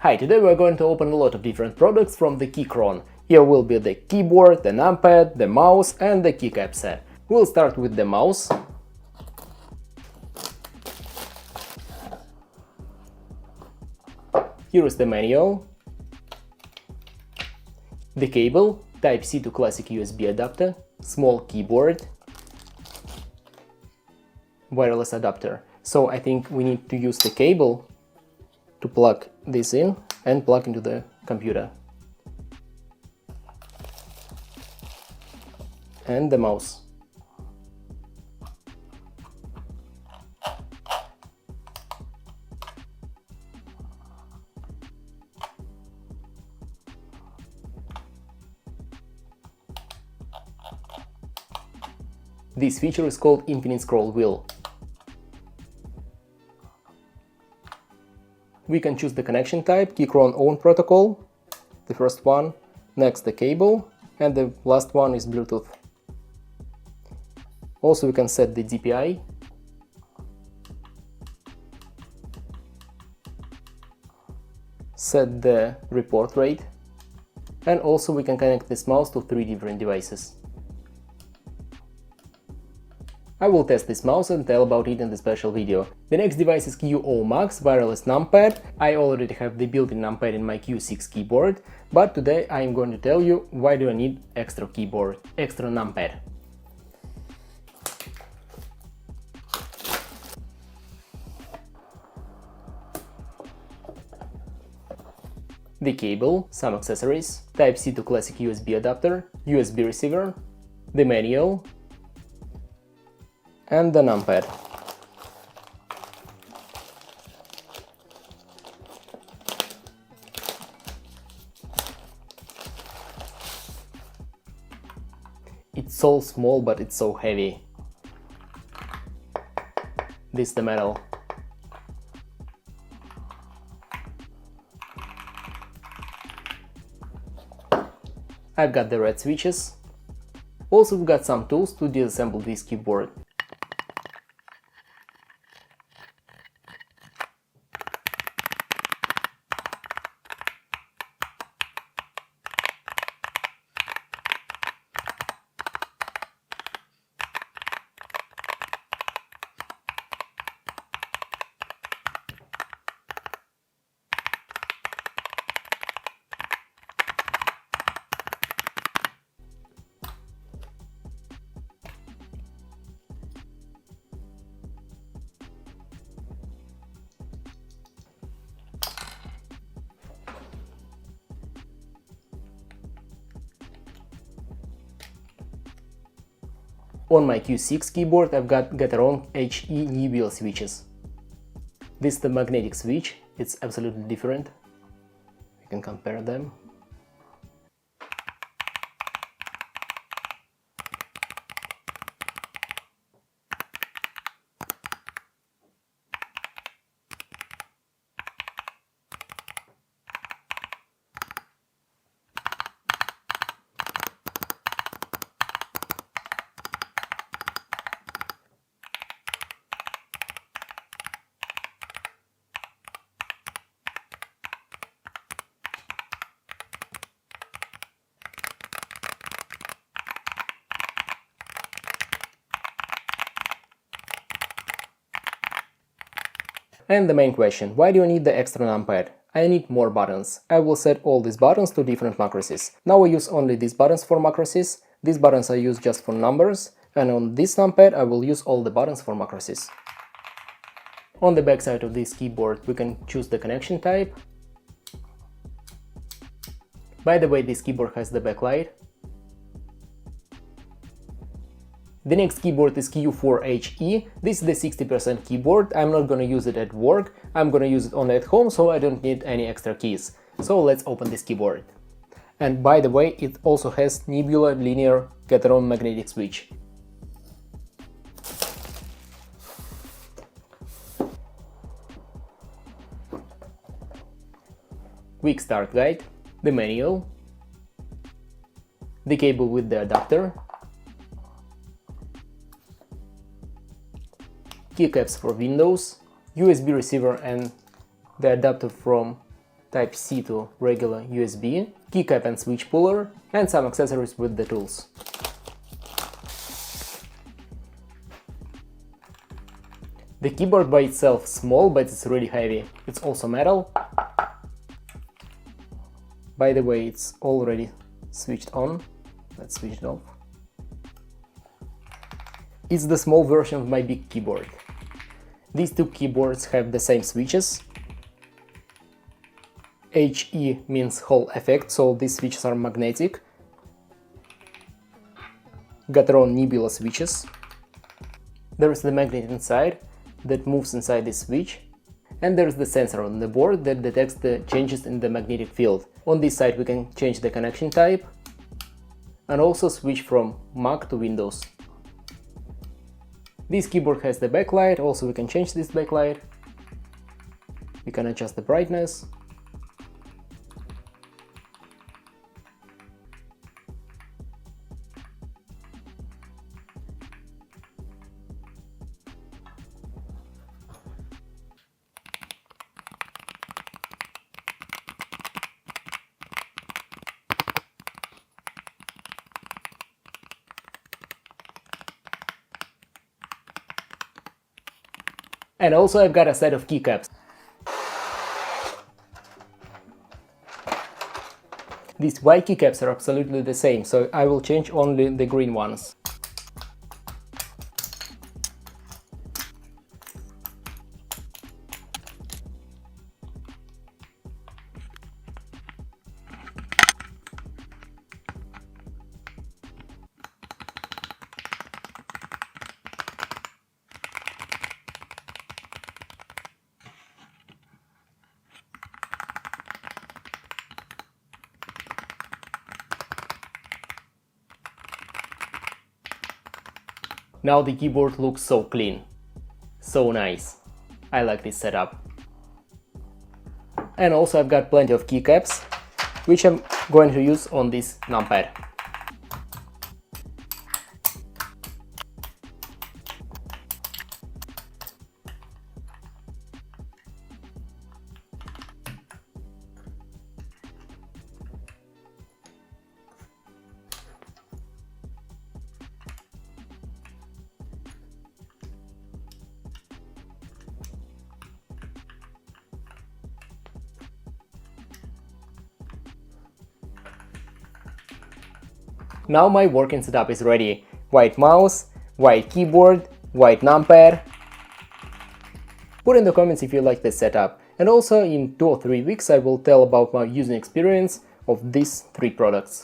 Hi, today we're going to open a lot of different products from the Keychron. Here will be the keyboard, the numpad, the mouse and the keycap set. We'll start with the mouse. Here is the manual, the cable, Type-C to classic USB adapter, small keyboard, wireless adapter. So I think we need to use the cable to plug this in and plug into the computer. And the mouse. This feature is called Infinite Scroll Wheel. We can choose the connection type, Keychron own protocol, the first one, next the cable, and the last one is Bluetooth. Also we can set the DPI, set the report rate, and also we can connect this mouse to 3 different devices. I will test this mouse and tell about it in the special video. The next device is Q0 Max wireless numpad. I already have the built-in numpad in my Q6 keyboard, but today I am going to tell you why do I need extra keyboard, extra numpad. The cable, some accessories, Type-C to classic USB adapter, USB receiver, the manual, and the numpad. It's so small, but it's so heavy. This is the metal. I've got the red switches. Also, we've got some tools to disassemble this keyboard. On my Q6 keyboard I've got Keychron HE nebular switches. This is the magnetic switch, it's absolutely different. You can compare them. And the main question, why do I need the extra numpad? I need more buttons. I will set all these buttons to different macroses. Now I use only these buttons for macroses, these buttons I use just for numbers, and on this numpad I will use all the buttons for macroses. On the back side of this keyboard we can choose the connection type. By the way, this keyboard has the backlight. The next keyboard is Q4 HE. This is the 60% keyboard. I'm not gonna use it at work, I'm gonna use it only at home, so I don't need any extra keys. So let's open this keyboard. And by the way, it also has nebular linear Keychron magnetic switch. Quick start guide, the manual, the cable with the adapter, keycaps for Windows, USB receiver and the adapter from Type-C to regular USB, keycap and switch puller, and some accessories with the tools. The keyboard by itself is small, but it's really heavy. It's also metal. By the way, it's already switched on. Let's switch it off. It's the small version of my big keyboard. These two keyboards have the same switches. HE means Hall effect, so these switches are magnetic. Gatron Nebula switches. There is the magnet inside that moves inside this switch, and there is the sensor on the board that detects the changes in the magnetic field. On this side we can change the connection type and also switch from Mac to Windows. This keyboard has the backlight, also we can change this backlight. We can adjust the brightness. And also I've got a set of keycaps. These white keycaps are absolutely the same, so I will change only the green ones. Now the keyboard looks so clean, so nice. I like this setup. And also I've got plenty of keycaps, which I'm going to use on this numpad. Now my working setup is ready. White mouse, white keyboard, white numpad. Put in the comments if you like this setup. And also in 2 or 3 weeks I will tell about my using experience of these 3 products.